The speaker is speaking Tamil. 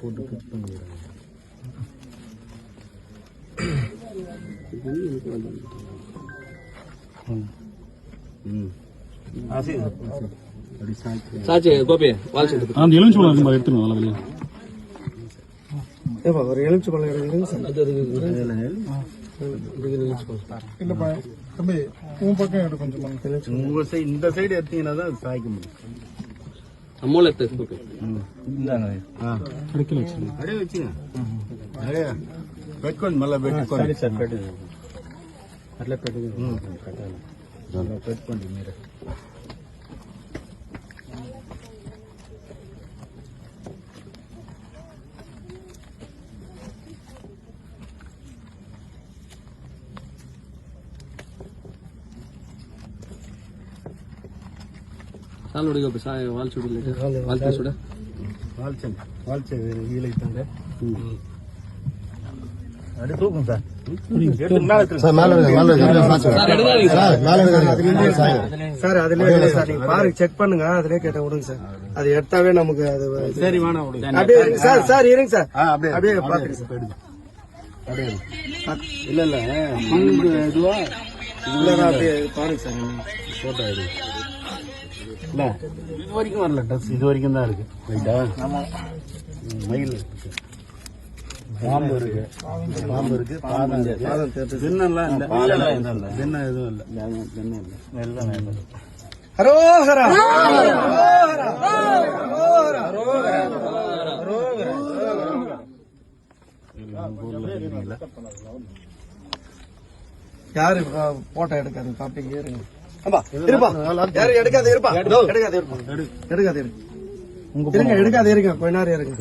போட்டு கட் பண்ணிடுறாங்க. சாச்சி கோபி அந்த எலுமிச்சு பழம் எடுத்துருங்க நல்ல வெளியே. ஒரு எலுமிச்சு பழம் எடுக்கிறீங்க இல்லப்பா தம்பி உன் பக்கம் எடு கொஞ்சம் உங்க சைடு இந்த சைடு எடுத்தீங்கன்னா தான் சாய்க்க முடியும். அம்மோலத்து அப்படியே வச்சுங்க அப்படியே పెట్టుకోండి మళ్ళీ పెట్టుకోండి సార్ అట్లా పెట్టుకోండి మీరే. సార్ వాళ్ళు చూడలేదు వాళ్ళు చూడ వాల్చండి వీలైతుండే అడే తూకం సార్ சார் அதுல சார் நீங்க பாருங்க செக் பண்ணுங்க அதுல கேட்ட விடுங்க சார் அது எடுத்தாவே நமக்கு அது சரி வேணாம் விடுங்க அப்படியே சார் சார் இருங்க சார் அப்படியே பாத்துங்க சார் அப்படியே இல்ல இல்ல இதுவா அப்படியே பாருங்க சார் போட்டோ இது இல்ல இது வரைக்கும் வரல ட்ரெஸ் இது வரைக்கும் தான் இருக்கு ரைட்டா மயில் பாம்பு இருக்கு பாதம் தின்னெல்லாம் இல்ல தின்ன எதுவும் இல்ல எல்லாம் ஹரோஹரா யாரு போட்டோ எடுக்காது பாப்பீங்க இருங்க யாரு எடுக்காது இருப்பா எடுக்காது இருங்க கொஞ்ச நேரம் இருங்க.